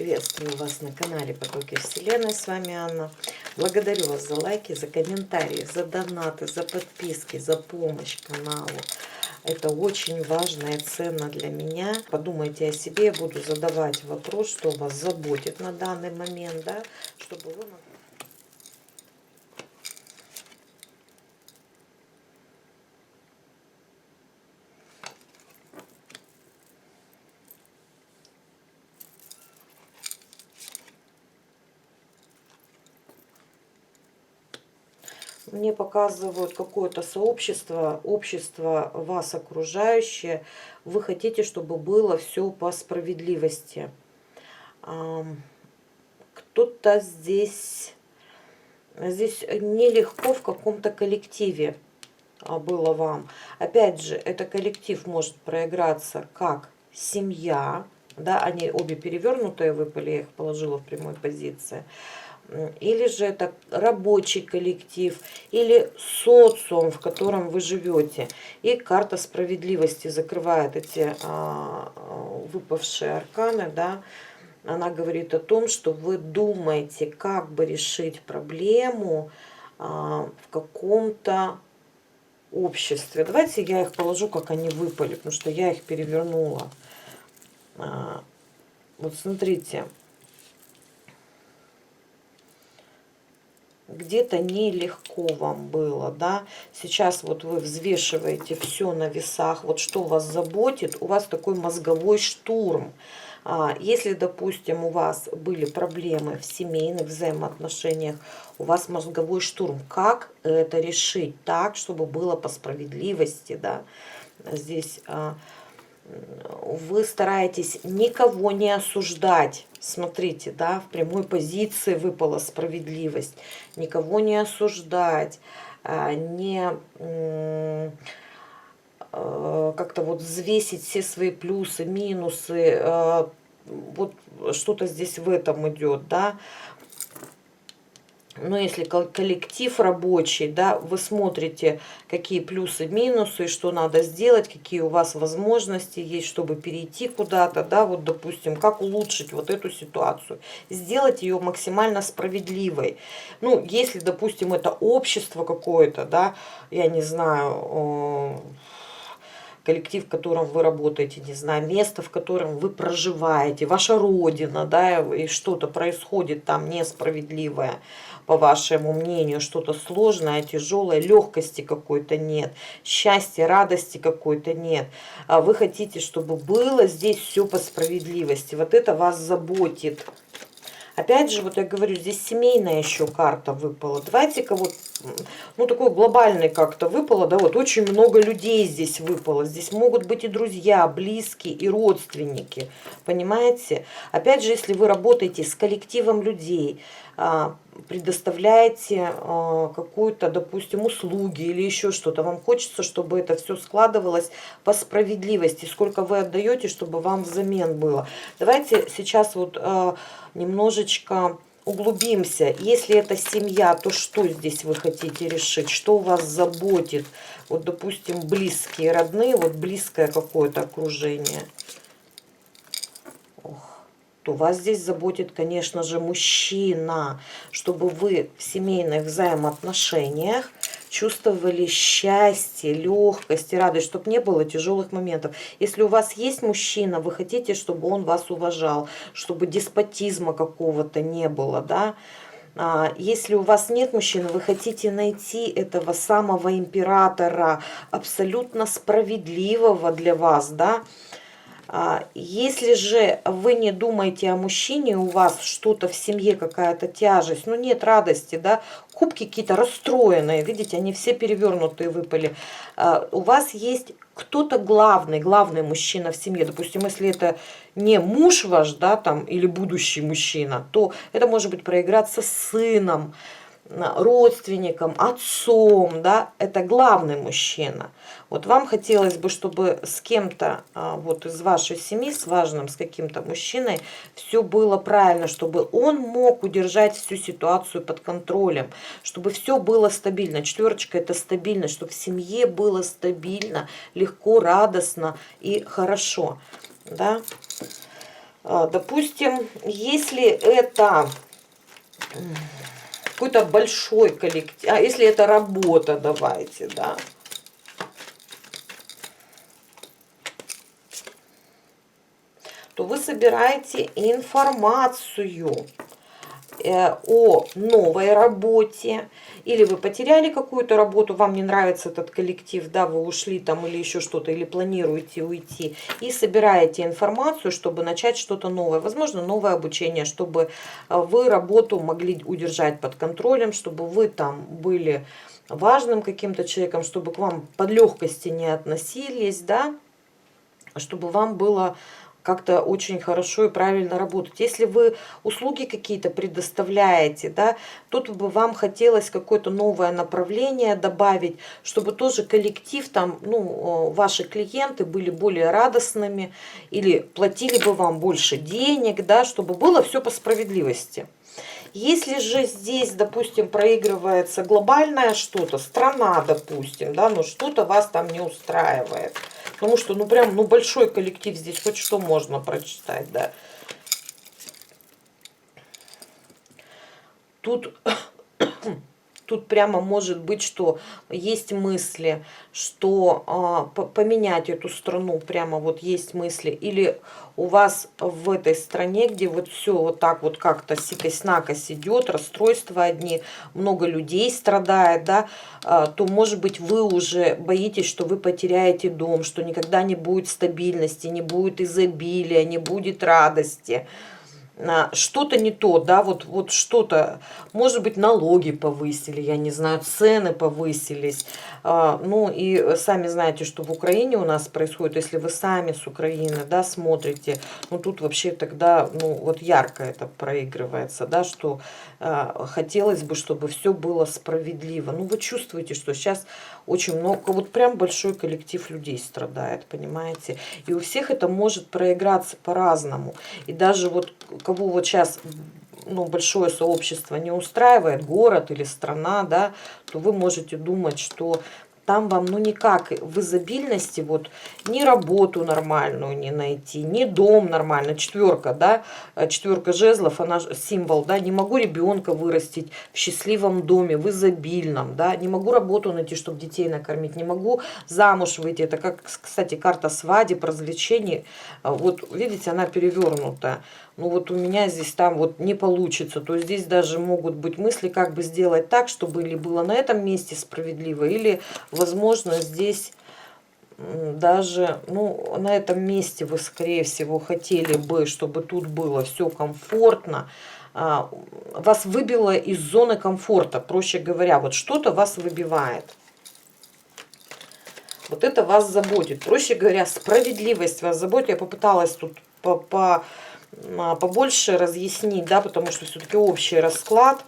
Приветствую вас на канале Потоки Вселенной, с вами Анна. Благодарю вас за лайки, за комментарии, за донаты, за подписки, за помощь каналу. Это очень важно и ценно для меня. Подумайте о себе, я буду задавать вопрос, что вас заботит на данный момент, да, чтобы вы... Мне показывают какое-то сообщество, общество вас окружающее. Вы хотите, чтобы было все по справедливости. Кто-то здесь нелегко в каком-то коллективе было вам. Опять же, это коллектив может проиграться как семья. Да, они обе перевернутые выпали, я их положила в прямой позиции. Или же это рабочий коллектив, или социум, в котором вы живете. И карта справедливости закрывает эти выпавшие арканы, да. Она говорит о том, что вы думаете, как бы решить проблему в каком-то обществе. Давайте я их положу, как они выпали, потому что я их перевернула. Вот смотрите. Где-то нелегко вам было, да. Сейчас вот вы взвешиваете все на весах. Вот что вас заботит, у вас такой мозговой штурм. Если, допустим, у вас были проблемы в семейных взаимоотношениях, у вас мозговой штурм. Как это решить так, чтобы было по справедливости, да. Здесь вы стараетесь никого не осуждать. Смотрите, да, в прямой позиции выпала справедливость. Никого не осуждать, не как-то вот взвесить все свои плюсы, минусы. Вот что-то здесь в этом идет, да. Но если коллектив рабочий, да, вы смотрите, какие плюсы, минусы, что надо сделать, какие у вас возможности есть, чтобы перейти куда-то, да, вот, допустим, как улучшить вот эту ситуацию, сделать ее максимально справедливой. Ну, если, допустим, это общество какое-то, да, я не знаю, коллектив, в котором вы работаете, не знаю, место, в котором вы проживаете, ваша родина, да, и что-то происходит там несправедливое, по вашему мнению, что-то сложное, тяжелое, легкости какой-то нет, счастья, радости какой-то нет. А вы хотите, чтобы было здесь все по справедливости. Вот это вас заботит. Опять же, вот я говорю, здесь семейная еще карта выпала. Давайте-ка вот, ну, такой глобальный как-то выпало, да, вот очень много людей здесь выпало. Здесь могут быть и друзья, близкие, и родственники, понимаете? Опять же, если вы работаете с коллективом людей, предоставляете какую-то, допустим, услуги или еще что-то, вам хочется, чтобы это все складывалось по справедливости, сколько вы отдаете, чтобы вам взамен было. Давайте сейчас вот немножечко углубимся. Если это семья, то что здесь вы хотите решить? Что вас заботит? Вот, допустим, близкие, родные, вот близкое какое-то окружение. То вас здесь заботит, конечно же, мужчина, чтобы вы в семейных взаимоотношениях чувствовали счастье, легкость и радость, чтобы не было тяжелых моментов. Если у вас есть мужчина, вы хотите, чтобы он вас уважал, чтобы деспотизма какого-то не было, да. Если у вас нет мужчины, вы хотите найти этого самого императора, абсолютно справедливого для вас, да. Если же вы не думаете о мужчине, у вас что-то в семье, какая-то тяжесть, ну нет радости, да, кубки какие-то расстроенные, видите, они все перевернутые выпали. У вас есть кто-то главный мужчина в семье, допустим, если это не муж ваш, да, там, или будущий мужчина, то это может быть проиграться с сыном, родственником, отцом, да, это главный мужчина. Вот вам хотелось бы, чтобы с кем-то вот из вашей семьи, с важным, с каким-то мужчиной, все было правильно, чтобы он мог удержать всю ситуацию под контролем, чтобы все было стабильно. Четверочка — это стабильность, чтобы в семье было стабильно, легко, радостно и хорошо, да. Допустим, если это какой-то большой коллектив, если это работа, давайте, да. То вы собираете информацию о новой работе, или вы потеряли какую-то работу, вам не нравится этот коллектив, да, вы ушли там или еще что-то, или планируете уйти, и собираете информацию, чтобы начать что-то новое, возможно, новое обучение, чтобы вы работу могли удержать под контролем, чтобы вы там были важным каким-то человеком, чтобы к вам под легкости не относились, да, чтобы вам было как-то очень хорошо и правильно работать. Если вы услуги какие-то предоставляете, да, тут бы вам хотелось какое-то новое направление добавить, чтобы тоже коллектив, там, ну, ваши клиенты были более радостными или платили бы вам больше денег, да, чтобы было все по справедливости. Если же здесь, допустим, проигрывается глобальное что-то, страна, допустим, да, но что-то вас там не устраивает, потому что, ну, прям, ну, большой коллектив, здесь хоть что можно прочитать, да. Тут прямо может быть, что есть мысли, что поменять эту страну, прямо вот есть мысли. Или у вас в этой стране, где вот все вот так вот как-то сикось-накось идет, расстройства одни, много людей страдает, да, то, может быть, вы уже боитесь, что вы потеряете дом, что никогда не будет стабильности, не будет изобилия, не будет радости. Что-то не то, да, вот что-то, может быть, налоги повысили, я не знаю, цены повысились. Ну и сами знаете, что в Украине у нас происходит, если вы сами с Украины, да, смотрите, ну тут вообще тогда, ну вот ярко это проигрывается, да, что хотелось бы, чтобы все было справедливо. Ну вы чувствуете, что сейчас очень много, вот прям большой коллектив людей страдает, понимаете, и у всех это может проиграться по-разному, и даже вот кого вот сейчас, ну, большое сообщество не устраивает, город или страна, да, то вы можете думать, что там вам, ну, никак в изобильности вот ни работу нормальную не найти, ни дом нормально. Четверка, да, четверка жезлов, она символ, да, не могу ребенка вырастить в счастливом доме, в изобильном, да, не могу работу найти, чтобы детей накормить, не могу замуж выйти. Это как, кстати, карта свадеб, развлечений. Вот, видите, она перевернута. Ну вот у меня здесь там вот не получится, то здесь даже могут быть мысли, как бы сделать так, чтобы или было на этом месте справедливо, или, возможно, здесь даже, ну, на этом месте вы, скорее всего, хотели бы, чтобы тут было все комфортно, вас выбило из зоны комфорта, проще говоря, вот что-то вас выбивает. Вот это вас заботит. Проще говоря, справедливость вас заботит. Я попыталась тут побольше разъяснить, да, потому что все-таки общий расклад.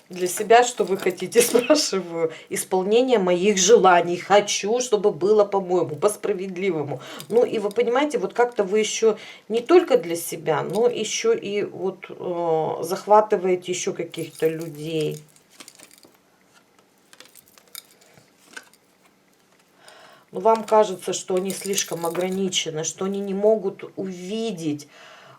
Для себя, что вы хотите, спрашиваю. Исполнение моих желаний. Хочу, чтобы было по-моему, по-справедливому. Ну и вы понимаете, вот как-то вы еще не только для себя, но еще и вот захватываете еще каких-то людей. Но вам кажется, что они слишком ограничены, что они не могут увидеть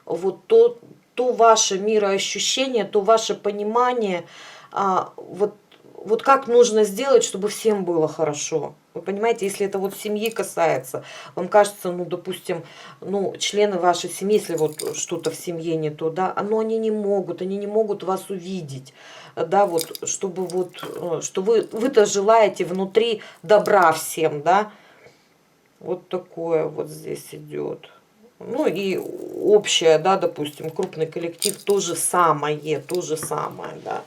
вот то ваше мироощущение, то ваше понимание, вот как нужно сделать, чтобы всем было хорошо. Вы понимаете, если это вот семьи касается, вам кажется, ну, допустим, ну, члены вашей семьи, если вот что-то в семье не то, да, но они не могут вас увидеть, да, вот, чтобы вот, что вы-то желаете внутри добра всем, да, вот такое вот здесь идет. Ну и общее, да, допустим, крупный коллектив, то же самое, да.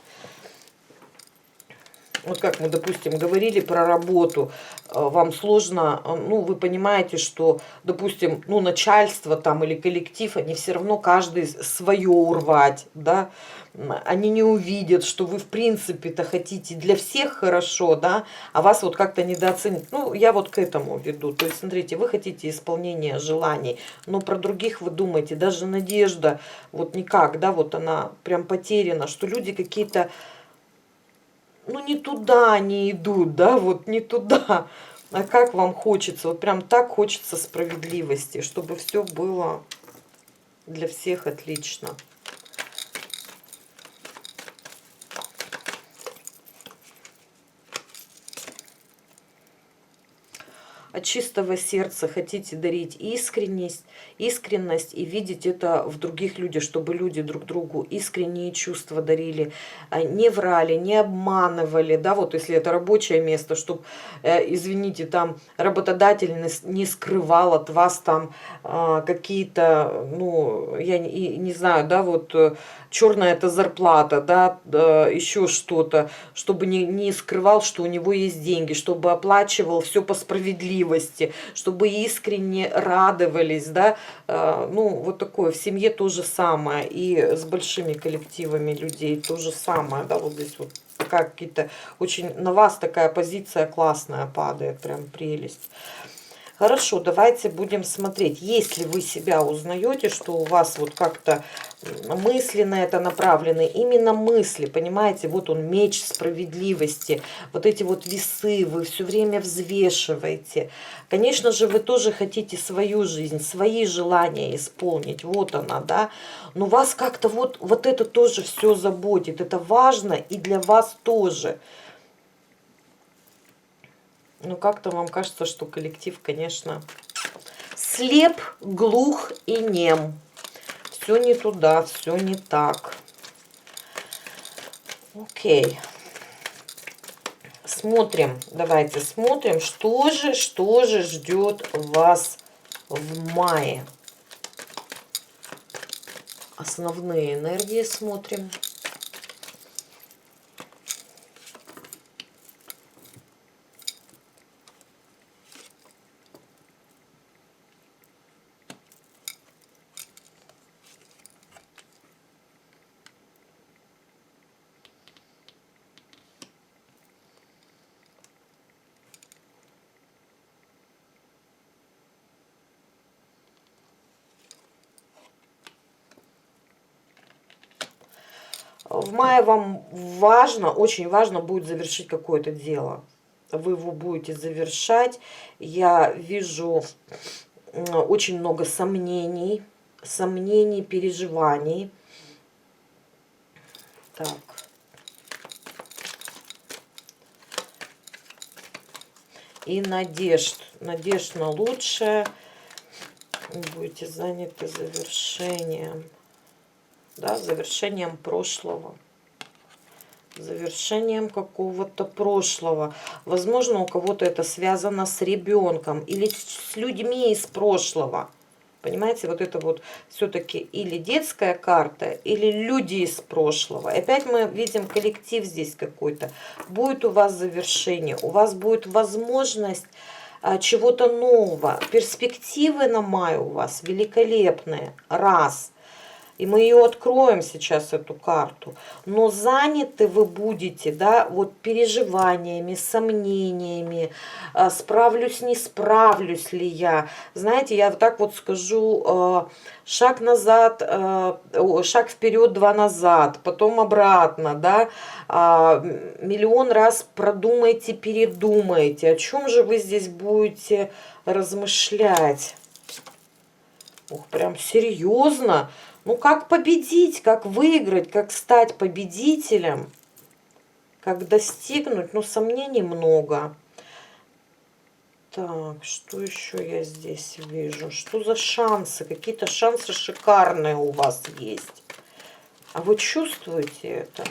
Вот как мы, допустим, говорили про работу, вам сложно, ну, вы понимаете, что, допустим, ну, начальство там или коллектив, они все равно каждый свое урвать, да, они не увидят, что вы, в принципе-то, хотите для всех хорошо, да, а вас вот как-то недооценят. Ну, я вот к этому веду. То есть, смотрите, вы хотите исполнения желаний, но про других вы думаете, даже надежда, вот никак, да, вот она прям потеряна, что люди какие-то, ну, не туда они идут, да, вот не туда. А как вам хочется? Вот прям так хочется справедливости, чтобы все было для всех отлично. От чистого сердца хотите дарить искренность и видеть это в других людях, чтобы люди друг другу искренние чувства дарили, не врали, не обманывали, да, вот если это рабочее место, чтобы, извините, там работодатель не скрывал от вас там какие-то, ну, я не знаю, да, вот черная это зарплата, да, еще что-то, чтобы не скрывал, что у него есть деньги, чтобы оплачивал все по справедливости, чтобы искренне радовались, да, ну, вот такое, в семье то же самое, и с большими коллективами людей то же самое, да, вот здесь вот такая какие-то, очень на вас такая позиция классная падает, прям прелесть. Хорошо, давайте будем смотреть, если вы себя узнаете, что у вас вот как-то мысли на это направлены, именно мысли, понимаете, вот он меч справедливости, вот эти вот весы вы все время взвешиваете. Конечно же, вы тоже хотите свою жизнь, свои желания исполнить, вот она, да, но вас как-то вот это тоже все заботит, это важно и для вас тоже. Ну, как-то вам кажется, что коллектив, конечно, слеп, глух и нем. Все не туда, все не так. Окей. Смотрим, давайте смотрим, что же ждет вас в мае. Основные энергии смотрим. В мае вам важно, очень важно будет завершить какое-то дело. Вы его будете завершать. Я вижу очень много сомнений, переживаний. Так. И надежд на лучшее. Будете заняты завершением. Да, завершением прошлого. Завершением какого-то прошлого. Возможно, у кого-то это связано с ребенком или с людьми из прошлого. Понимаете, вот это вот все-таки или детская карта, или люди из прошлого. И опять мы видим коллектив здесь какой-то. Будет у вас завершение, у вас будет возможность чего-то нового. Перспективы на май у вас великолепные. Раз. И мы ее откроем сейчас, эту карту. Но заняты вы будете, да, вот переживаниями, сомнениями, справлюсь, не справлюсь ли я. Знаете, я вот так вот скажу, шаг назад, шаг вперед, два назад, потом обратно, да. Миллион раз продумайте, передумайте. О чем же вы здесь будете размышлять? Ух, прям серьезно. Ну, как победить, как выиграть, как стать победителем, как достигнуть, ну, сомнений много. Так, что еще я здесь вижу? Что за шансы? Какие-то шансы шикарные у вас есть. А вы чувствуете это?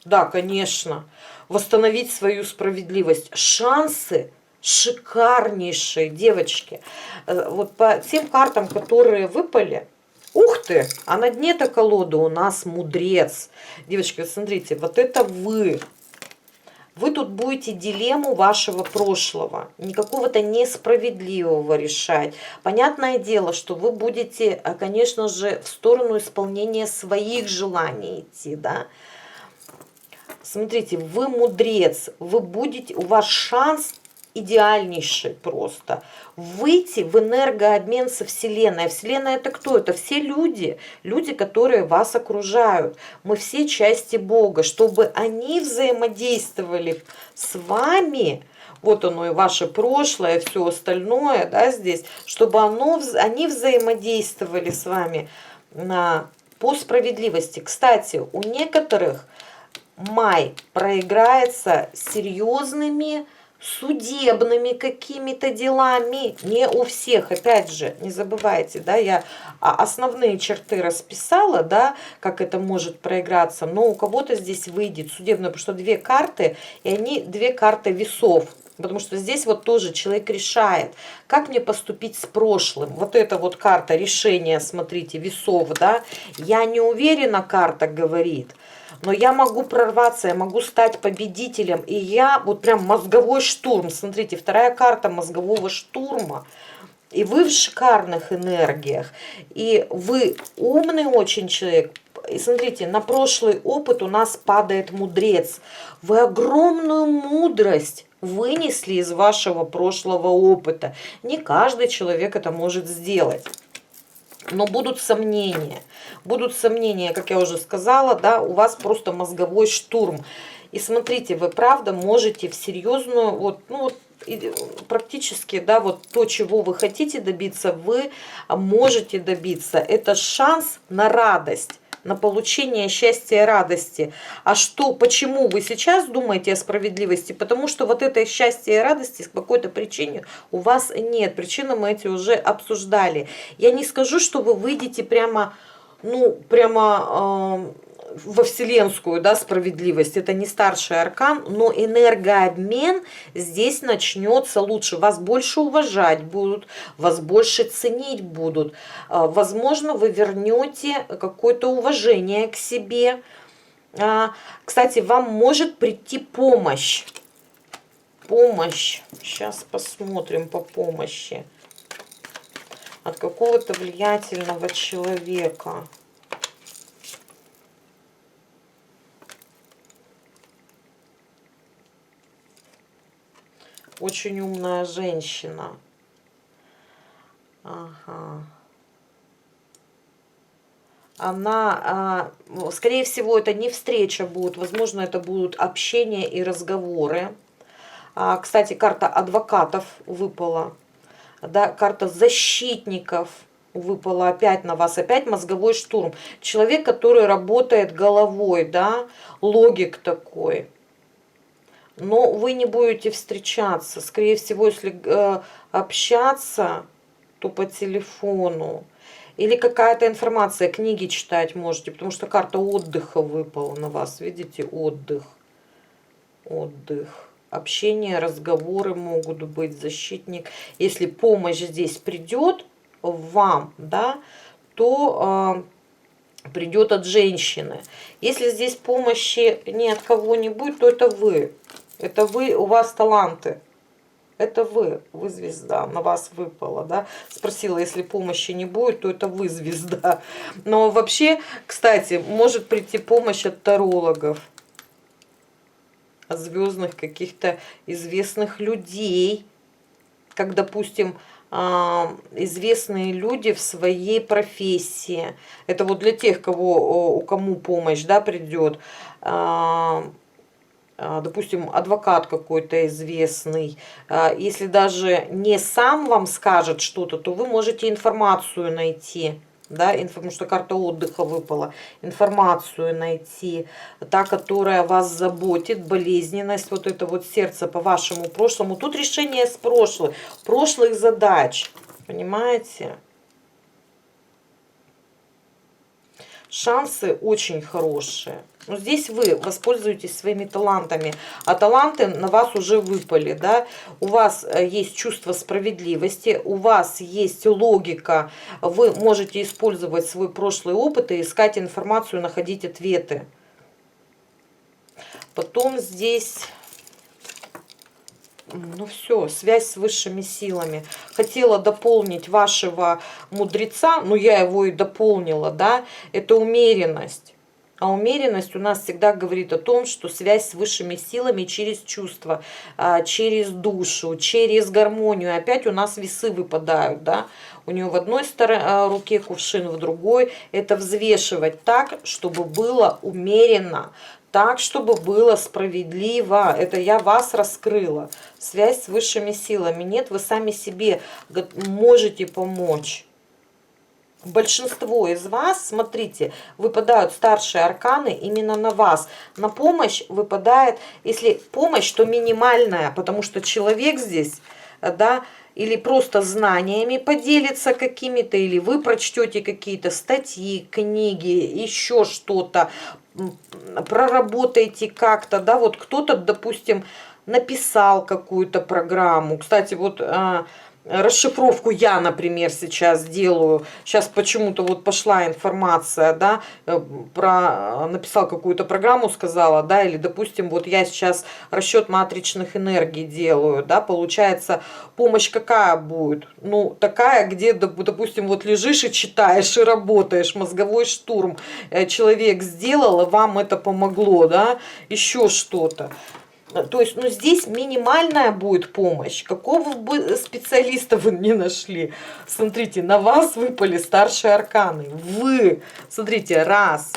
Да, конечно. Восстановить свою справедливость. Шансы шикарнейшие, девочки. Вот по тем картам, которые выпали, ух ты, а на дне-то колоды у нас мудрец. Девочки, вот смотрите, вот это вы. Вы тут будете дилемму вашего прошлого, не какого-то несправедливого решать. Понятное дело, что вы будете, конечно же, в сторону исполнения своих желаний идти, да. Смотрите, вы мудрец, вы будете, у вас шанс идеальнейший просто. Выйти в энергообмен со Вселенной. А Вселенная это кто? Это все люди. Люди, которые вас окружают. Мы все части Бога. Чтобы они взаимодействовали с вами, вот оно и ваше прошлое, и все остальное, да, здесь, чтобы они взаимодействовали с вами по справедливости. Кстати, у некоторых май проиграется серьезными судебными какими-то делами. Не у всех, опять же, не забывайте, да, я основные черты расписала, да, как это может проиграться, но у кого-то здесь выйдет судебное, потому что две карты, и они две карты весов. Потому что здесь вот тоже человек решает, как мне поступить с прошлым. Вот эта вот карта решения, смотрите, весов, да. Я не уверена, карта говорит, но я могу прорваться, я могу стать победителем. И я вот прям мозговой штурм. Смотрите, вторая карта мозгового штурма. И вы в шикарных энергиях. И вы умный очень человек. И смотрите, на прошлый опыт у нас падает мудрец. Вы огромную мудрость вынесли из вашего прошлого опыта. Не каждый человек это может сделать. Но будут сомнения. Будут сомнения, как я уже сказала, да, у вас просто мозговой штурм. И смотрите, вы правда можете в серьезную, вот, ну вот, практически, да, вот то, чего вы хотите добиться, вы можете добиться. Это шанс на радость, на получение счастья и радости. А что, почему вы сейчас думаете о справедливости? Потому что вот это счастье и радости по какой-то причине у вас нет. Причины мы эти уже обсуждали. Я не скажу, что вы выйдете прямо, ну, прямо во вселенскую, да, справедливость. Это не старший аркан, но энергообмен здесь начнется лучше. Вас больше уважать будут, вас больше ценить будут. Возможно, вы вернете какое-то уважение к себе. Кстати, вам может прийти помощь. Помощь. Сейчас посмотрим по помощи. От какого-то влиятельного человека. Очень умная женщина. Ага. Она, скорее всего, это не встреча будет. Возможно, это будут общения и разговоры. Кстати, карта адвокатов выпала. Да, карта защитников выпала опять на вас. Опять мозговой штурм. Человек, который работает головой, да, логик такой. Но вы не будете встречаться. Скорее всего, если общаться, то по телефону. Или какая-то информация, книги читать можете. Потому что карта отдыха выпала на вас. Видите, отдых. Отдых. Общение, разговоры могут быть, защитник. Если помощь здесь придет вам, да, то придет от женщины. Если здесь помощи ни от кого не будет, то это вы. Это вы, у вас таланты. Это вы звезда, на вас выпало, да. Спросила, если помощи не будет, то это вы звезда. Но вообще, кстати, может прийти помощь от тарологов, от звездных каких-то известных людей, как, допустим, известные люди в своей профессии. Это вот для тех, кому помощь, да, придет. Допустим, адвокат какой-то известный, если даже не сам вам скажет что-то, то вы можете информацию найти, да, потому что карта отдыха выпала, информацию найти, та, которая вас заботит, болезненность, вот это вот сердце по вашему прошлому. Тут решение с прошлых задач, понимаете? Шансы очень хорошие. Но здесь вы воспользуетесь своими талантами, а таланты на вас уже выпали, да? У вас есть чувство справедливости, у вас есть логика, вы можете использовать свой прошлый опыт и искать информацию, находить ответы. Потом здесь... Ну все, связь с высшими силами. Хотела дополнить вашего мудреца, но я его и дополнила, да, это умеренность. А умеренность у нас всегда говорит о том, что связь с высшими силами через чувства, через душу, через гармонию. Опять у нас весы выпадают, да. У нее в одной руке кувшин, в другой. Это взвешивать так, чтобы было умеренно, так, чтобы было справедливо. Это я вас раскрыла. Связь с высшими силами. Нет, вы сами себе можете помочь. Большинство из вас, смотрите, выпадают старшие арканы именно на вас. На помощь выпадает, если помощь, то минимальная, потому что человек здесь, да, или просто знаниями поделится какими-то, или вы прочтете какие-то статьи, книги, еще что-то, проработаете как-то, да, вот кто-то, допустим, написал какую-то программу. Кстати, вот расшифровку я, например, сейчас делаю. Сейчас почему-то вот пошла информация, да, написал какую-то программу, сказала, да, или, допустим, вот я сейчас расчет матричных энергий делаю, да, получается, помощь какая будет? Ну, такая, где, допустим, вот лежишь и читаешь, и работаешь, мозговой штурм человек сделал, и вам это помогло, да, еще что-то. То есть, ну, здесь минимальная будет помощь. Какого бы специалиста вы не нашли. Смотрите, на вас выпали старшие арканы. Вы, смотрите, раз,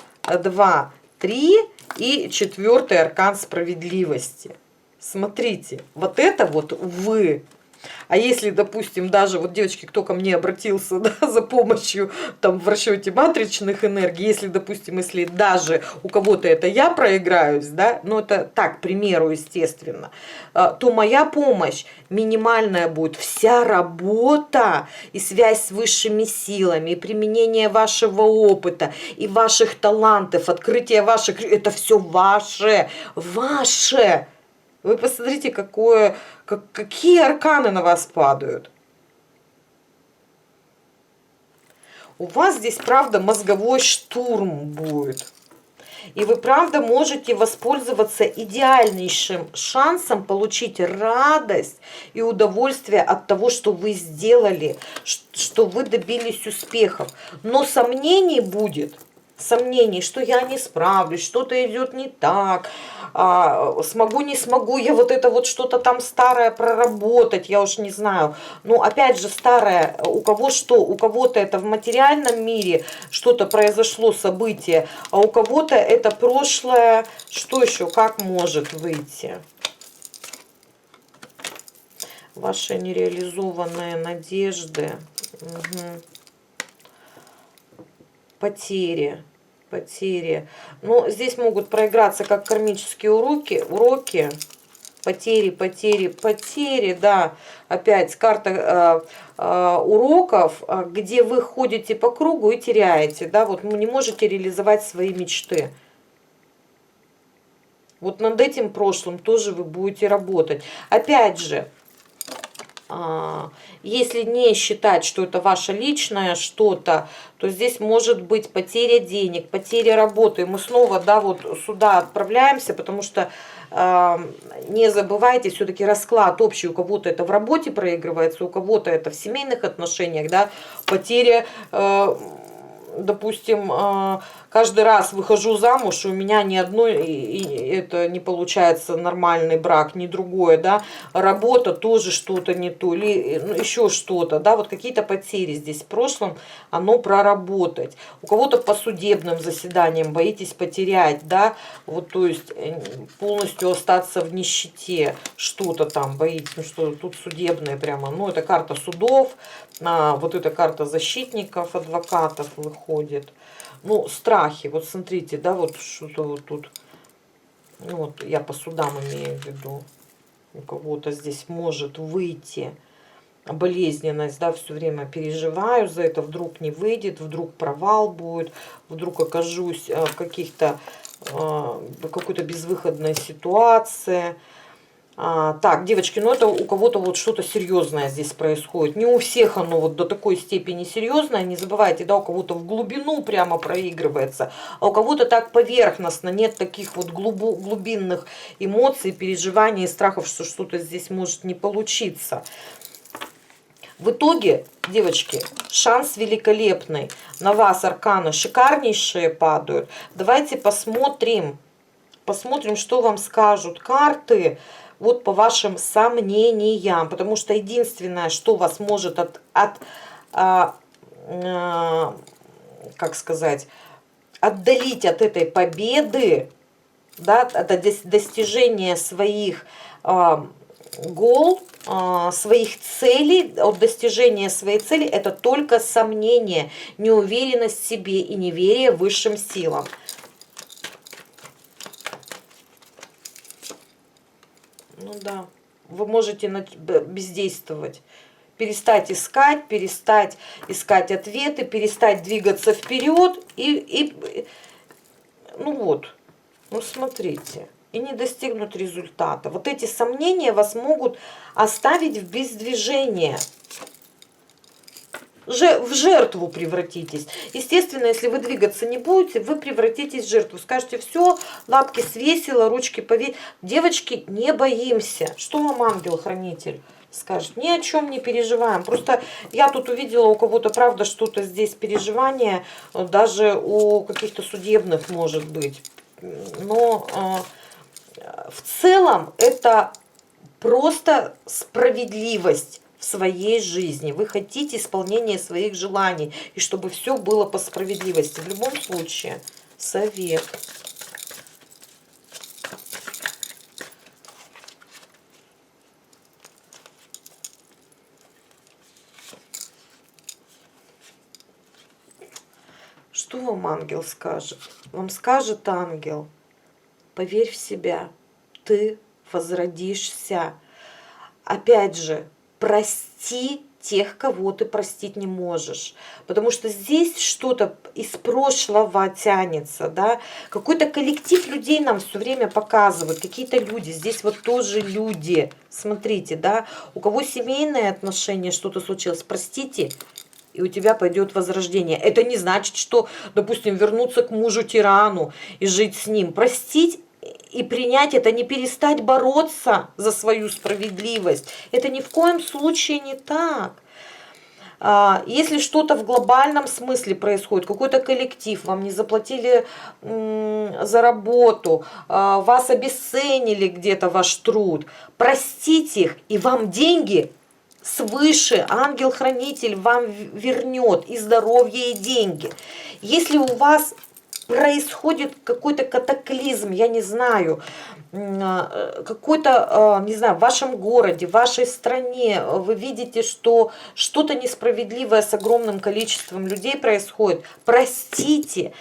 два, три и четвертый аркан справедливости. Смотрите, вот это вот вы. А если, допустим, даже, вот, девочки, кто ко мне обратился, да, за помощью там в расчете матричных энергий, если, допустим, если даже у кого-то это я проиграюсь, да, ну это так, к примеру, естественно, то моя помощь минимальная будет. Вся работа и связь с высшими силами, и применение вашего опыта, и ваших талантов, открытие ваших, это все ваше, ваше. Вы посмотрите, какие арканы на вас падают. У вас здесь, правда, мозговой штурм будет. И вы, правда, можете воспользоваться идеальнейшим шансом получить радость и удовольствие от того, что вы сделали, что вы добились успехов. Но сомнений будет. Сомнений, что я не справлюсь, что-то идет не так, смогу, не смогу я вот это вот что-то там старое проработать, я уж не знаю. Но опять же, старое, у кого что, у кого-то это в материальном мире что-то произошло, событие, а у кого-то это прошлое, что еще, как может выйти? Ваши нереализованные надежды, потери. Но здесь могут проиграться как кармические уроки. Потери, да. Опять карта уроков, где вы ходите по кругу и теряете, да, вот не можете реализовать свои мечты. Вот над этим прошлым тоже вы будете работать. Опять же, если не считать, что это ваше личное что-то, то здесь может быть потеря денег, потеря работы. Мы снова, да, вот сюда отправляемся, потому что не забывайте, все-таки расклад общий. У кого-то это в работе проигрывается, у кого-то это в семейных отношениях, да, потеря, допустим, каждый раз выхожу замуж, и у меня ни одной, и это не получается нормальный брак, ни другое, да, работа тоже что-то не то, или ну, еще что-то, да, вот какие-то потери здесь в прошлом, оно проработать. У кого-то по судебным заседаниям боитесь потерять, да, вот, то есть полностью остаться в нищете, что-то там боитесь, ну что тут судебное прямо, ну это карта судов, вот эта карта защитников, адвокатов выходит. Ну, страхи, вот смотрите, да, вот что-то вот тут, ну, вот я по судам имею в виду, у кого-то здесь может выйти болезненность, да, все время переживаю за это, вдруг не выйдет, вдруг провал будет, вдруг окажусь в какой-то безвыходной ситуации. Так, девочки, ну это у кого-то вот что-то серьезное здесь происходит. Не у всех оно вот до такой степени серьезное. Не забывайте, да, у кого-то в глубину прямо проигрывается, а у кого-то так поверхностно. Нет таких вот глубинных эмоций, переживаний и страхов, что что-то здесь может не получиться. В итоге, девочки, шанс великолепный. На вас арканы шикарнейшие падают. Давайте посмотрим. Посмотрим, что вам скажут карты вот по вашим сомнениям. Потому что единственное, что вас может как сказать, отдалить от этой победы, да, от достижения своих своих целей, от достижения своей цели, это только сомнение, неуверенность в себе и неверие высшим силам. Ну да, вы можете бездействовать. Перестать искать ответы, перестать двигаться вперед ну вот, ну смотрите, и не достигнуть результата. Вот эти сомнения вас могут оставить в бездвижение. В жертву превратитесь. Естественно, если вы двигаться не будете, вы превратитесь в жертву. Скажете, все, лапки свесила, ручки повесила. Девочки, не боимся. Что вам ангел-хранитель скажет? Ни о чем не переживаем. Просто я тут увидела у кого-то, правда, что-то здесь переживание, даже у каких-то судебных, может быть. Но в целом это просто справедливость в своей жизни. Вы хотите исполнения своих желаний, и чтобы все было по справедливости. В любом случае, совет. Что вам ангел скажет? Вам скажет ангел: поверь в себя, ты возродишься. Опять же, прости тех, кого ты простить не можешь. Потому что здесь что-то из прошлого тянется, да. Какой-то коллектив людей нам все время показывают, какие-то люди. Здесь вот тоже люди. Смотрите, да, у кого семейные отношения, что-то случилось, простите, и у тебя пойдет возрождение. Это не значит, что, допустим, вернуться к мужу-тирану и жить с ним. Простить и принять — это не перестать бороться за свою справедливость. Это ни в коем случае не так. Если что-то в глобальном смысле происходит, какой-то коллектив, вам не заплатили за работу, вас обесценили где-то ваш труд, простите их, и вам деньги свыше, ангел-хранитель вам вернет и здоровье, и деньги. Если у вас происходит какой-то катаклизм, я не знаю, какой-то, не знаю, в вашем городе, в вашей стране, вы видите, что что-то несправедливое с огромным количеством людей происходит, простите.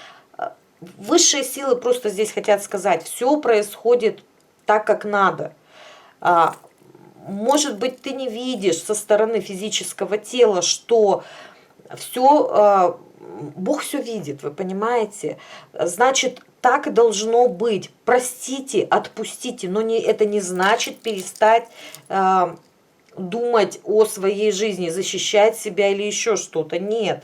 Высшие силы просто здесь хотят сказать, все происходит так, как надо. Может быть, ты не видишь со стороны физического тела, что все, Бог все видит, вы понимаете? Значит, так и должно быть. Простите, отпустите, но это не значит перестать думать о своей жизни, защищать себя или еще что-то. Нет.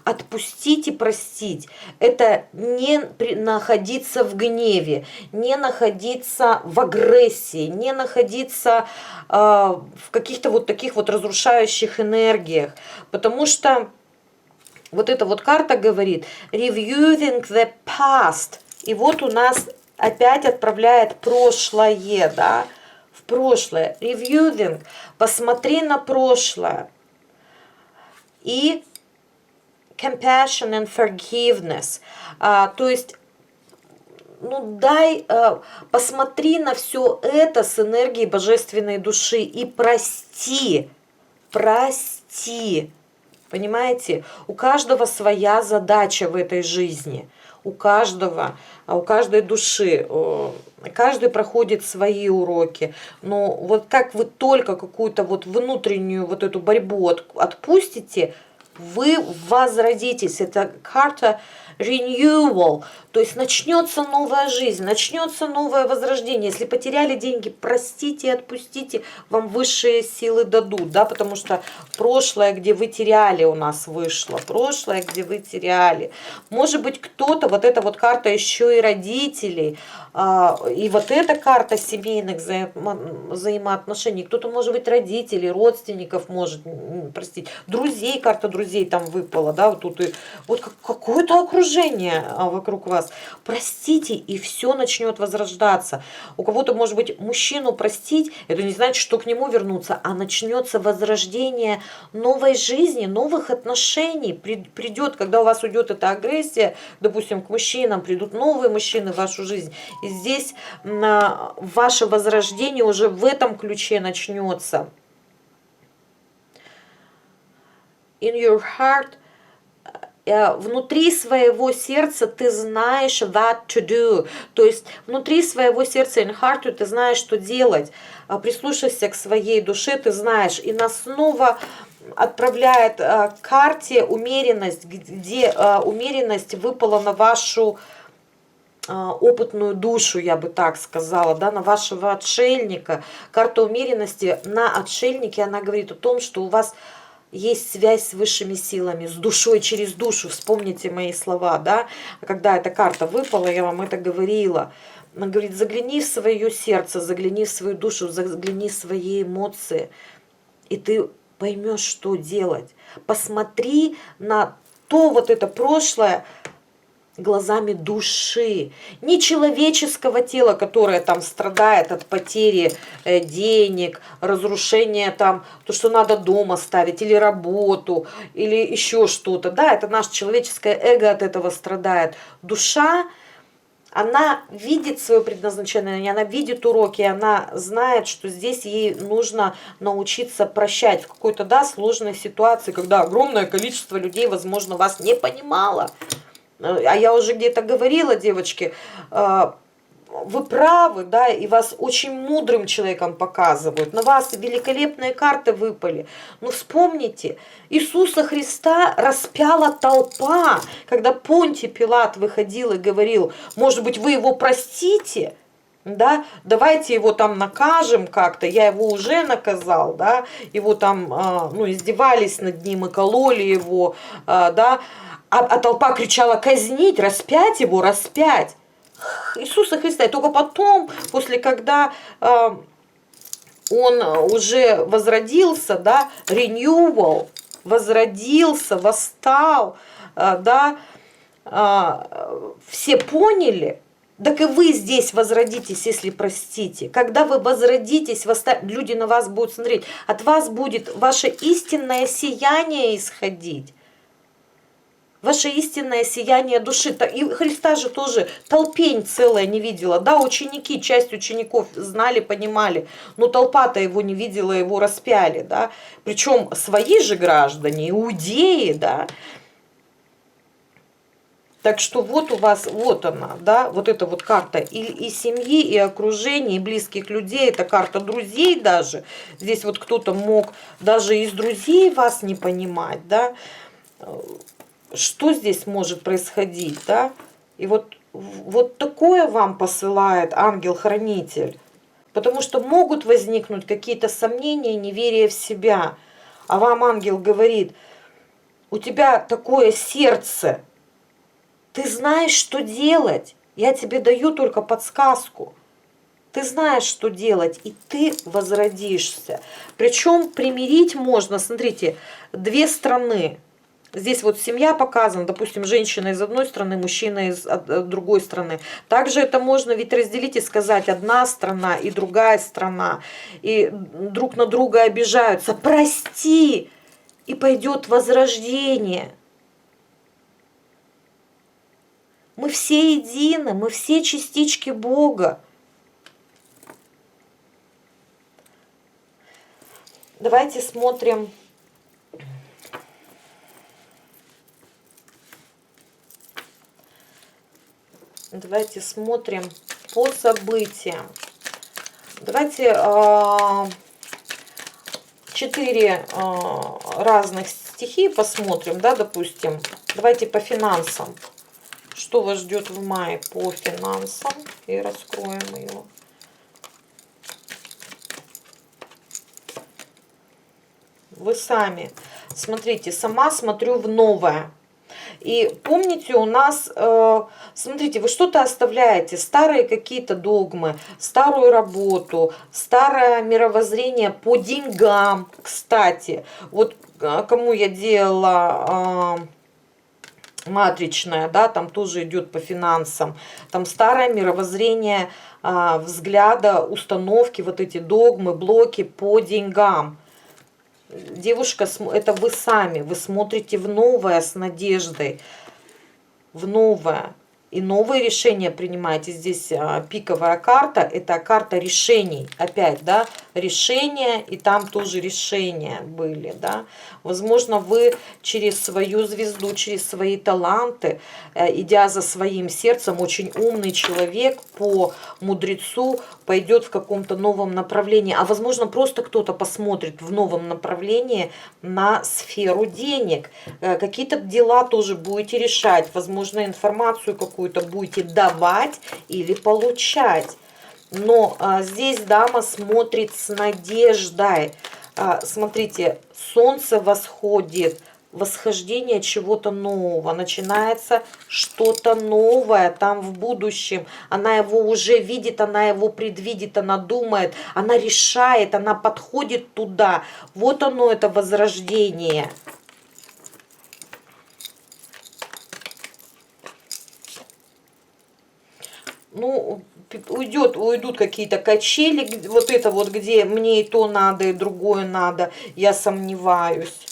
Отпустить и простить – это не находиться в гневе, не находиться в агрессии, не находиться в каких-то вот таких вот разрушающих энергиях. Потому что вот эта вот карта говорит «reviewing the past». И вот у нас опять отправляет прошлое, да, в прошлое. «Reviewing» – посмотри на прошлое. И compassion and forgiveness, то есть, ну посмотри на все это с энергией божественной души и прости, понимаете? У каждого своя задача в этой жизни, у каждого, у каждой души, каждый проходит свои уроки, но вот как вы только какую-то вот внутреннюю вот эту борьбу отпустите, вы возродитесь. Это карта renewal, то есть начнется новая жизнь, начнется новое возрождение. Если потеряли деньги, простите, отпустите, вам высшие силы дадут, да, потому что прошлое, где вы теряли, у нас вышло, прошлое, где вы теряли. Может быть, кто-то, вот эта вот карта еще и родителей, и вот эта карта семейных взаимоотношений, кто-то, может быть, родителей, родственников может, простить, друзей, карта друзей там выпала, да, вот тут и вот какое-то окружение вокруг вас. Простите, и все начнет возрождаться. У кого-то, может быть, мужчину простить, это не значит, что к нему вернуться, а начнется возрождение новой жизни, новых отношений. Придет, когда у вас уйдет эта агрессия, допустим, к мужчинам, придут новые мужчины в вашу жизнь. И здесь ваше возрождение уже в этом ключе начнется. In your heart, внутри своего сердца ты знаешь what to do. То есть внутри своего сердца, in heart, ты знаешь, что делать. Прислушайся к своей душе, ты знаешь. И нас снова отправляет к карте умеренность, где умеренность выпала на вашу опытную душу, я бы так сказала, да, на вашего отшельника. Карта умеренности на отшельнике, она говорит о том, что у вас есть связь с высшими силами, с душой через душу. Вспомните мои слова, да, когда эта карта выпала, я вам это говорила. Она говорит, загляни в свое сердце, загляни в свою душу, загляни в свои эмоции, и ты поймешь, что делать. Посмотри на то вот это прошлое глазами души, не человеческого тела, которое там страдает от потери денег, разрушения там, то, что надо дома ставить, или работу, или еще что-то. Да, это наше человеческое эго от этого страдает. Душа, она видит свое предназначение, она видит уроки, она знает, что здесь ей нужно научиться прощать в какой-то, да, сложной ситуации, когда огромное количество людей, возможно, вас не понимало. А я уже где-то говорила, девочки, вы правы, да, и вас очень мудрым человеком показывают. На вас великолепные карты выпали. Но вспомните, Иисуса Христа распяла толпа, когда Понтий Пилат выходил и говорил, может быть, вы его простите? Да, давайте его там накажем как-то, я его уже наказал, да, его там, ну, издевались над ним и кололи его, да, а толпа кричала казнить, распять его, распять Иисуса Христа. И только потом, после когда он уже возродился, да, renewal, возродился, восстал, да, все поняли. Так и вы здесь возродитесь, если простите. Когда вы возродитесь, люди на вас будут смотреть. От вас будет ваше истинное сияние исходить. Ваше истинное сияние души. И Христа же тоже толпень целая не видела. Да, ученики, часть учеников знали, понимали. Но толпа-то его не видела, его распяли. Да? Причем свои же граждане, иудеи, да. Так что вот у вас, вот она, да, вот эта вот карта и семьи, и окружения, и близких людей, это карта друзей даже. Здесь вот кто-то мог даже из друзей вас не понимать, да. Что здесь может происходить, да? И вот такое вам посылает ангел-хранитель. Потому что могут возникнуть какие-то сомнения, неверие в себя. А вам ангел говорит, у тебя такое сердце, ты знаешь, что делать. Я тебе даю только подсказку. Ты знаешь, что делать, и ты возродишься. Причем примирить можно, смотрите, две стороны. Здесь вот семья показана, допустим, женщина из одной страны, мужчина из другой страны. Также это можно ведь разделить и сказать, одна страна и другая страна. И друг на друга обижаются. Прости, и пойдет возрождение. Мы все едины, мы все частички Бога. Давайте смотрим. Давайте смотрим по событиям. Давайте 4 разных стихии посмотрим, да, допустим. Давайте по финансам. Что вас ждет в мае по финансам? И раскроем его. Вы сами. Смотрите, сама смотрю в новое. И помните, у нас, смотрите, вы что-то оставляете, старые какие-то догмы, старую работу, старое мировоззрение по деньгам, кстати. Вот кому я делала матричная, да, там тоже идет по финансам. Там старое мировоззрение взгляда, установки, вот эти догмы, блоки по деньгам. Девушка, это вы сами, вы смотрите в новое с надеждой, в новое. И новые решения принимаете. Здесь пиковая карта, это карта решений. Опять, да, решения, и там тоже решения были, да. Возможно, вы через свою звезду, через свои таланты, идя за своим сердцем, очень умный человек по мудрецу пойдет в каком-то новом направлении. А возможно, просто кто-то посмотрит в новом направлении на сферу денег. Какие-то дела тоже будете решать. Возможно, информацию какую-то будете давать или получать. Но здесь дама смотрит с надеждой. Смотрите, солнце восходит, восхождение чего-то нового. Начинается что-то новое там в будущем. Она его уже видит, она его предвидит, она думает, она решает, она подходит туда. Вот оно, это возрождение. Ну, уйдут какие-то качели, вот это вот, где мне и то надо, и другое надо, я сомневаюсь.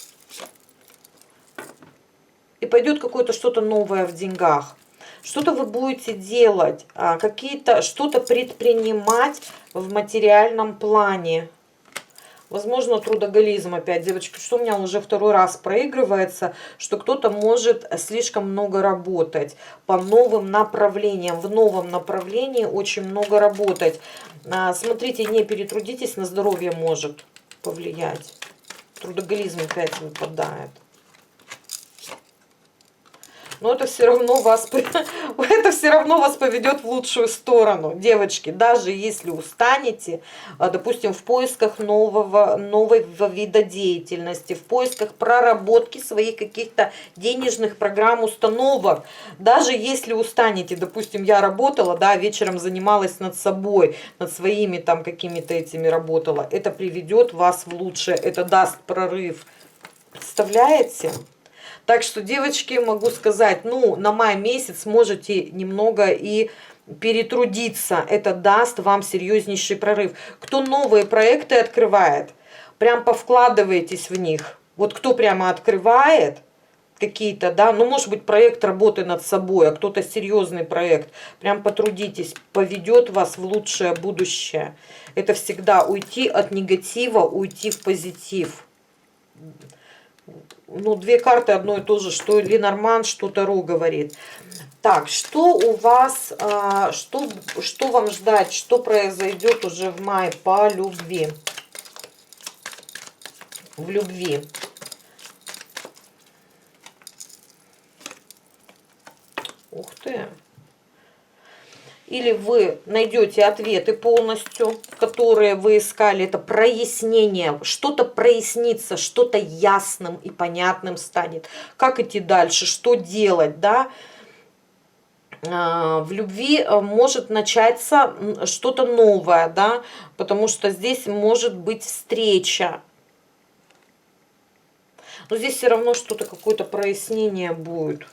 И пойдет какое-то что-то новое в деньгах. Что-то вы будете делать, что-то предпринимать в материальном плане. Возможно, трудоголизм опять, девочки, что у меня уже второй раз проигрывается, что кто-то может слишком много работать по новым направлениям. В новом направлении очень много работать. Смотрите, не перетрудитесь, на здоровье может повлиять. Трудоголизм опять выпадает. Но это все равно вас поведет в лучшую сторону, девочки. Даже если устанете, допустим, в поисках нового вида деятельности, в поисках проработки своих каких-то денежных программ, установок. Даже если устанете, допустим, я работала, да, вечером занималась над собой, над своими там какими-то этими работала. Это приведет вас в лучшее, это даст прорыв. Представляете? Так что, девочки, могу сказать, ну, на май месяц можете немного и перетрудиться. Это даст вам серьезнейший прорыв. Кто новые проекты открывает, прям повкладывайтесь в них. Вот кто прямо открывает какие-то, да, ну, может быть, проект работы над собой, а кто-то серьезный проект, прям потрудитесь, поведет вас в лучшее будущее. Это всегда уйти от негатива, уйти в позитив. Ну, две карты одно и то же, что Ленорман, что Таро говорит. Так, что у вас, что вам ждать, что произойдет уже в мае по любви? В любви. Ух ты. Или вы найдете ответы полностью, которые вы искали. Это прояснение. Что-то прояснится, что-то ясным и понятным станет. Как идти дальше, что делать, да? В любви может начаться что-то новое, да? Потому что здесь может быть встреча. Но здесь все равно что-то, какое-то прояснение будет.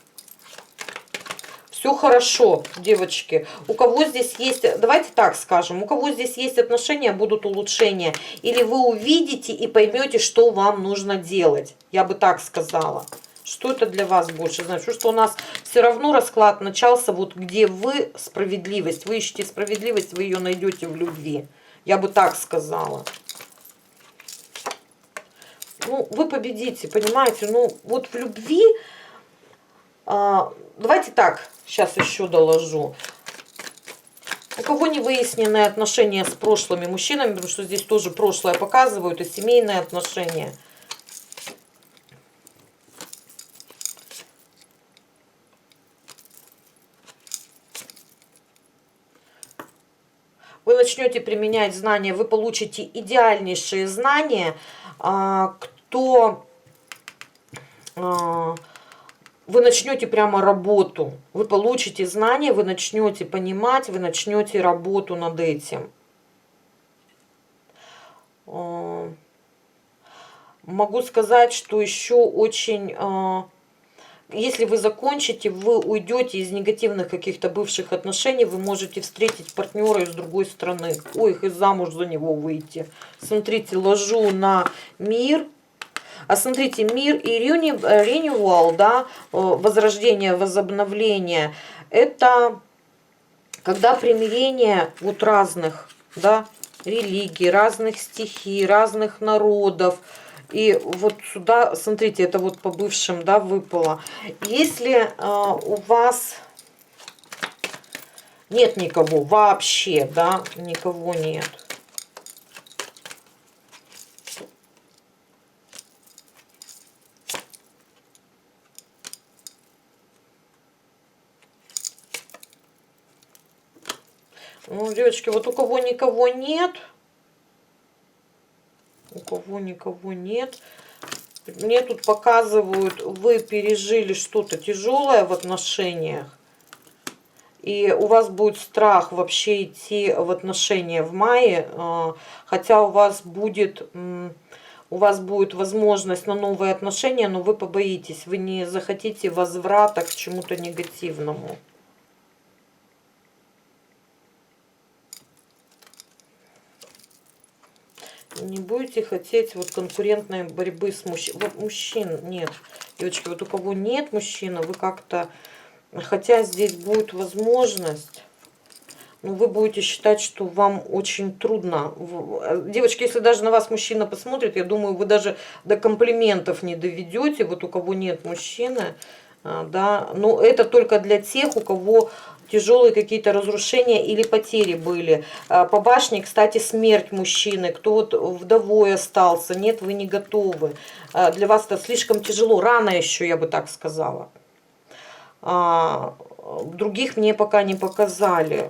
Все хорошо, девочки. У кого здесь есть, давайте так скажем, у кого здесь есть отношения, будут улучшения. Или вы увидите и поймете, что вам нужно делать. Я бы так сказала. Что это для вас больше значит? Что у нас все равно расклад начался, вот где вы справедливость. Вы ищете справедливость, вы ее найдете в любви. Я бы так сказала. Ну, вы победите, понимаете? Ну, вот в любви... Давайте так, сейчас еще доложу. У кого не выясненные отношения с прошлыми мужчинами, потому что здесь тоже прошлое показывают, и семейные отношения. начнете применять знания, вы получите идеальнейшие знания. Кто... Вы начнете прямо работу. Вы получите знания, вы начнете понимать, вы начнете работу над этим. Могу сказать, что еще очень... Если вы закончите, вы уйдете из негативных каких-то бывших отношений, вы можете встретить партнера из другой страны. Ой, их и замуж за него выйти. Смотрите, ложу на мир. А смотрите, мир и renewal, да, возрождение, возобновление, это когда примирение вот разных, да, религий, разных стихий, разных народов. И вот сюда, смотрите, это вот по бывшим, да, выпало. Если у вас нет никого вообще, да, никого нет. Ну, девочки, вот у кого никого нет, мне тут показывают, вы пережили что-то тяжелое в отношениях, и у вас будет страх вообще идти в отношения в мае, хотя у вас будет возможность на новые отношения, но вы побоитесь, вы не захотите возврата к чему-то негативному. Не будете хотеть вот конкурентной борьбы с мужчиной. Вот мужчин нет. Девочки, вот у кого нет мужчины, вы как-то... Хотя здесь будет возможность, но вы будете считать, что вам очень трудно. Девочки, если даже на вас мужчина посмотрит, я думаю, вы даже до комплиментов не доведете. Вот у кого нет мужчины, да. Но это только для тех, у кого... тяжелые какие-то разрушения или потери были. По башне, кстати, смерть мужчины. Кто вот вдовой остался, нет, вы не готовы. Для вас это слишком тяжело. Рано еще, я бы так сказала. Других мне пока не показали.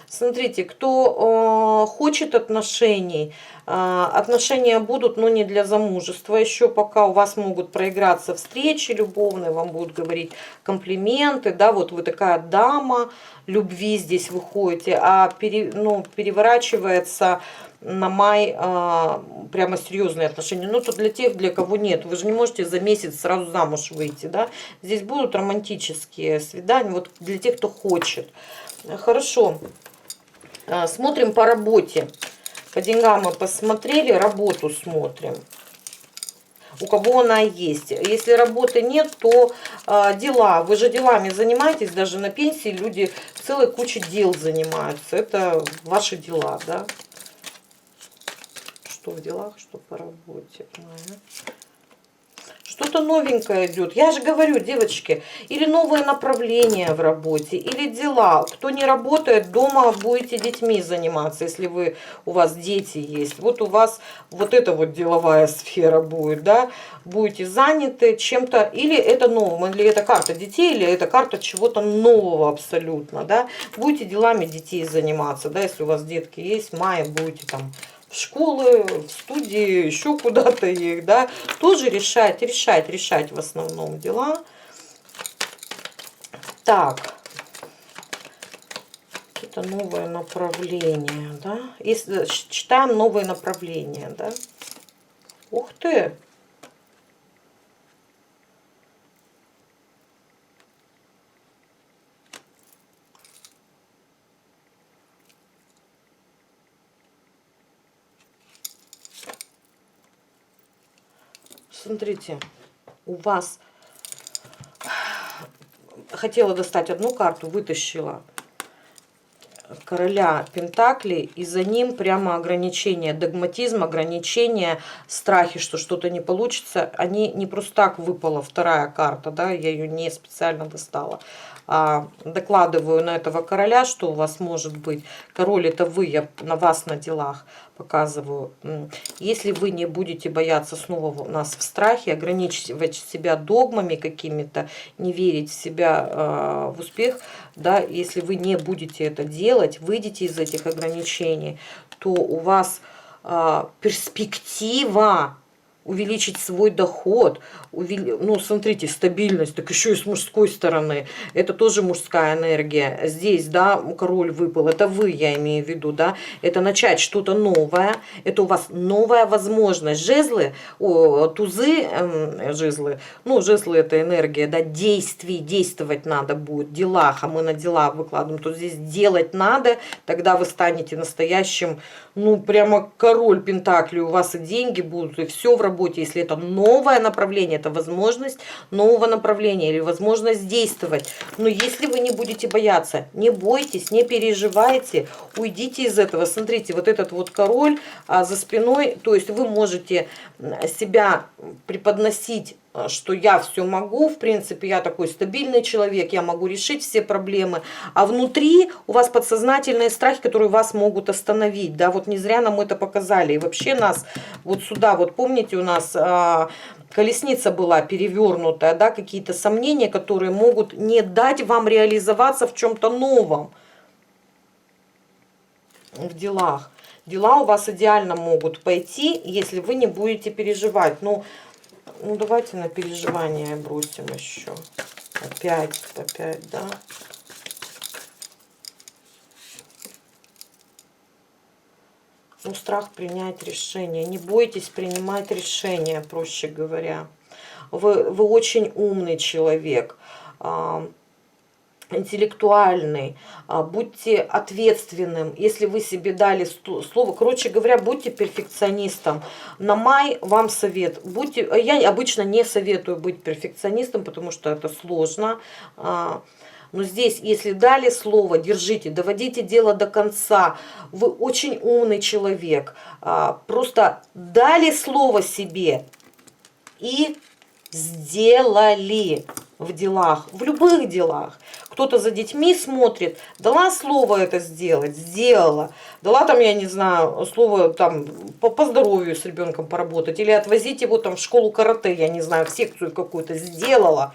Смотрите, кто хочет отношений, отношения будут, но не для замужества. Еще пока у вас могут проиграться встречи любовные, вам будут говорить комплименты, да, вот вы такая дама любви здесь выходите, а переворачивается на май прямо серьезные отношения. Ну, то для тех, для кого нет. Вы же не можете за месяц сразу замуж выйти, да. Здесь будут романтические свидания, вот для тех, кто хочет. Хорошо. Смотрим по работе. По деньгам мы посмотрели, работу смотрим. У кого она есть. Если работы нет, то дела. Вы же делами занимаетесь, даже на пенсии люди целой кучей дел занимаются. Это ваши дела, да? Что в делах, что по работе. Что-то новенькое идет. Я же говорю, девочки, или новое направление в работе, или дела. Кто не работает, дома будете детьми заниматься, если у вас дети есть. Вот у вас вот эта вот деловая сфера будет, да. Будете заняты чем-то, или это новым, или это карта детей, или это карта чего-то нового абсолютно, да. Будете делами детей заниматься, да, если у вас детки есть, в мае будете там... в школы, в студии, еще куда-то их, да, тоже решать в основном дела. Так, какие-то новые направления, да, если читаем новые направления, да, ух ты. Смотрите, у вас хотела достать одну карту, вытащила короля пентаклей, и за ним прямо ограничения, догматизм, ограничения, страхи, что что-то не получится. Они не просто так выпала вторая карта, да, я ее не специально достала. докладываю на этого короля, что у вас может быть. Король это вы, я на вас на делах показываю. Если вы не будете бояться снова у нас в страхе, ограничивать себя догмами какими-то, не верить в себя в успех, да, если вы не будете это делать, выйдете из этих ограничений, то у вас перспектива увеличить свой доход, ну, смотрите, стабильность, так еще и с мужской стороны, это тоже мужская энергия. Здесь, да, король выпал, это вы, я имею в виду, да, это начать что-то новое, это у вас новая возможность. Жезлы, тузы, жезлы, ну, жезлы это энергия, да, действий, действовать надо будет, в делах, а мы на делах выкладываем, то здесь делать надо, тогда вы станете настоящим, ну, прямо король пентаклей, у вас и деньги будут, и все в работе, если это новое направление, это возможность нового направления или возможность действовать. Но если вы не будете бояться, не бойтесь, не переживайте, уйдите из этого. Смотрите, вот этот вот король за спиной, то есть вы можете себя преподносить, что я все могу, в принципе, я такой стабильный человек, я могу решить все проблемы, а внутри у вас подсознательные страхи, которые вас могут остановить, да, вот не зря нам это показали, и вообще нас вот сюда, вот помните, у нас колесница была перевернутая, да, какие-то сомнения, которые могут не дать вам реализоваться в чем-то новом, в делах. Дела у вас идеально могут пойти, если вы не будете переживать. Ну, давайте на переживания бросим еще. Опять, да. Ну, страх принять решение. Не бойтесь принимать решения, проще говоря. Вы очень умный человек, интеллектуальный, будьте ответственным, если вы себе дали слово, короче говоря, будьте перфекционистом. На май вам совет, я обычно не советую быть перфекционистом, потому что это сложно, но здесь, если дали слово, держите, доводите дело до конца. Вы очень умный человек, просто дали слово себе и сделали в делах, в любых делах. Кто-то за детьми смотрит, дала слово это сделать, сделала. Дала там, я не знаю, слово там по здоровью с ребенком поработать, или отвозить его там в школу карате, я не знаю, в секцию какую-то, сделала.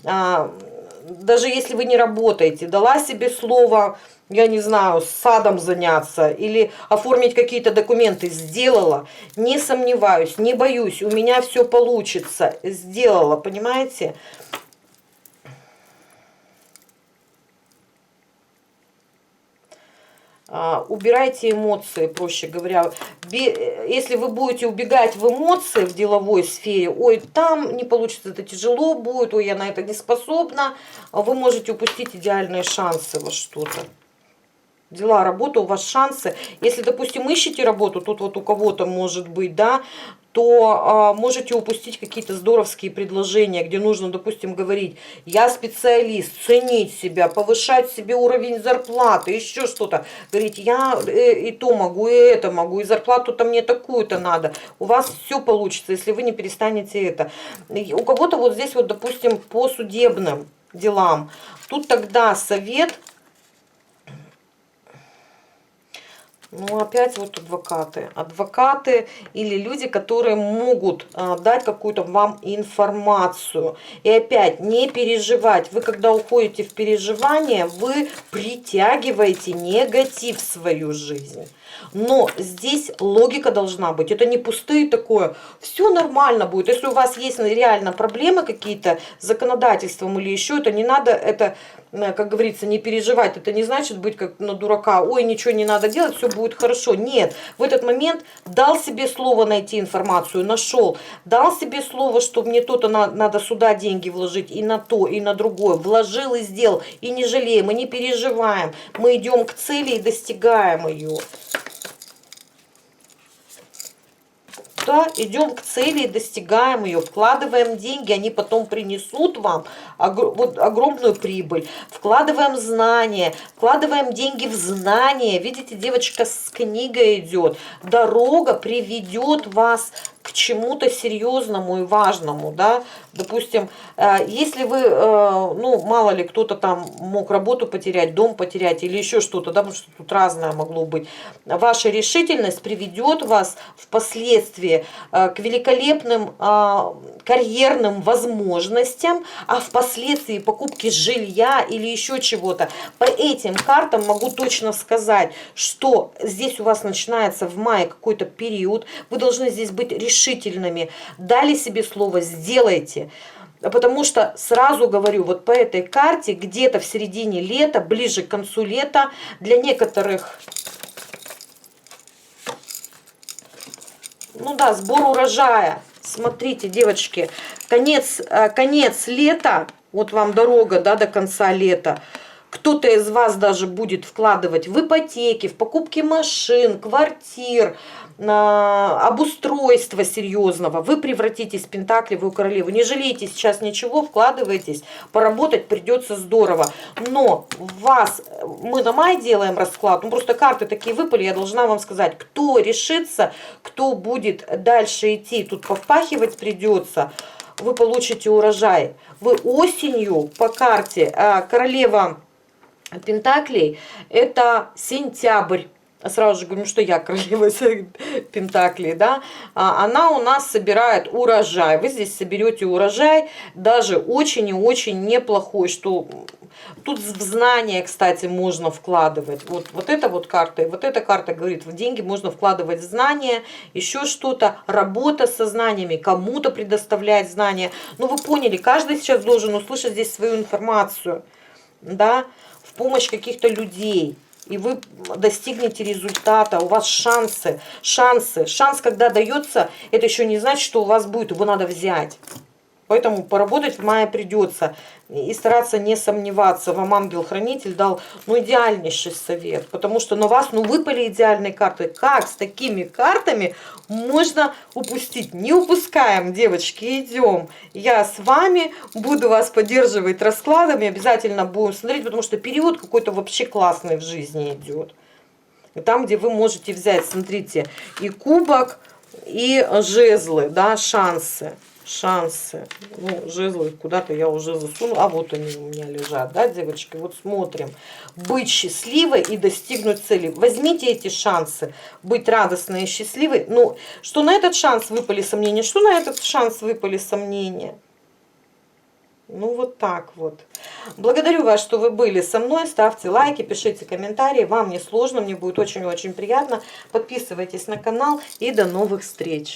Даже если вы не работаете, дала себе слово, я не знаю, с садом заняться или оформить какие-то документы, сделала, не сомневаюсь, не боюсь, у меня все получится, сделала, понимаете? Убирайте эмоции, проще говоря. Если вы будете убегать в эмоции в деловой сфере, ой, там не получится, это тяжело будет, ой, я на это не способна, вы можете упустить идеальные шансы во что-то. Дела, работа, у вас шансы. Если, допустим, ищете работу, тут вот у кого-то может быть, да, то можете упустить какие-то здоровские предложения, где нужно, допустим, говорить, я специалист, ценить себя, повышать себе уровень зарплаты, еще что-то. Говорить, я и то могу, и это могу, и зарплату-то мне такую-то надо. У вас все получится, если вы не перестанете это. У кого-то вот здесь вот, допустим, по судебным делам. Тут тогда совет... Ну, опять вот адвокаты. Адвокаты или люди, которые могут дать какую-то вам информацию. И опять, не переживать. Вы, когда уходите в переживание, вы притягиваете негатив в свою жизнь. Но здесь логика должна быть. Это не пустые такое. Все нормально будет. Если у вас есть реально проблемы какие-то с законодательством или еще, это не надо, это, как говорится, не переживать. Это не значит быть как на дурака. Ой, ничего не надо делать, все будет хорошо. Нет. В этот момент дал себе слово найти информацию, нашел. Дал себе слово, что мне то-то надо сюда деньги вложить, и на то, и на другое. Вложил и сделал. И не жалеем, и не переживаем. Мы идем к цели и достигаем ее. Да, идем к цели и достигаем ее, вкладываем деньги, они потом принесут вам вот огромную прибыль. Вкладываем знания, вкладываем деньги в знания. Видите, девочка с книгой идет. Дорога приведет вас к чему-то серьезному и важному, да, допустим, если вы, ну, мало ли, кто-то там мог работу потерять, дом потерять или еще что-то, да, потому что тут разное могло быть, ваша решительность приведет вас впоследствии к великолепным карьерным возможностям, а впоследствии покупки жилья или еще чего-то. По этим картам могу точно сказать, что здесь у вас начинается в мае какой-то период, вы должны здесь быть решительными, дали себе слово, сделайте. Потому что, сразу говорю, вот по этой карте, где-то в середине лета, ближе к концу лета, для некоторых, ну да, сбор урожая. Смотрите, девочки, конец лета, вот вам дорога, да, до конца лета. Кто-то из вас даже будет вкладывать в ипотеки, в покупки машин, квартир, обустройство серьезного. Вы превратитесь в пентаклевую королеву. Не жалейте сейчас ничего, вкладывайтесь. Поработать придется здорово. Но вас, мы на май делаем расклад, ну просто карты такие выпали, я должна вам сказать, кто решится, кто будет дальше идти, тут повпахивать придется, вы получите урожай. Вы осенью по карте королева пентаклей, это сентябрь. Сразу же говорю, что я королева пентаклей, да, она у нас собирает урожай. Вы здесь соберете урожай, даже очень и очень неплохой, что тут в знания, кстати, можно вкладывать. Вот эта вот карта, и вот эта карта говорит, в деньги можно вкладывать в знания, еще что-то, работа со знаниями, кому-то предоставлять знания. Ну, вы поняли, каждый сейчас должен услышать здесь свою информацию, да, в помощь каких-то людей. И вы достигнете результата, у вас шансы. Шанс, когда дается, это еще не значит, что у вас будет, его надо взять. Поэтому поработать в мае придется. И стараться не сомневаться. Вам ангел-хранитель дал, ну, идеальнейший совет. Потому что на вас, ну, выпали идеальные карты. Как с такими картами можно упустить? Не упускаем, девочки, идем. Я с вами буду вас поддерживать раскладами. Обязательно будем смотреть, потому что период какой-то вообще классный в жизни идет. И там, где вы можете взять, смотрите, и кубок, и жезлы, да, шансы. Ну, жезлы куда-то я уже засунула, а вот они у меня лежат, да, девочки, вот смотрим. Быть счастливой и достигнуть цели. Возьмите эти шансы, быть радостной и счастливой. Ну, что на этот шанс выпали сомнения, что на этот шанс выпали сомнения. Ну, вот так вот. Благодарю вас, что вы были со мной. Ставьте лайки, пишите комментарии. Вам не сложно, мне будет очень-очень приятно. Подписывайтесь на канал и до новых встреч.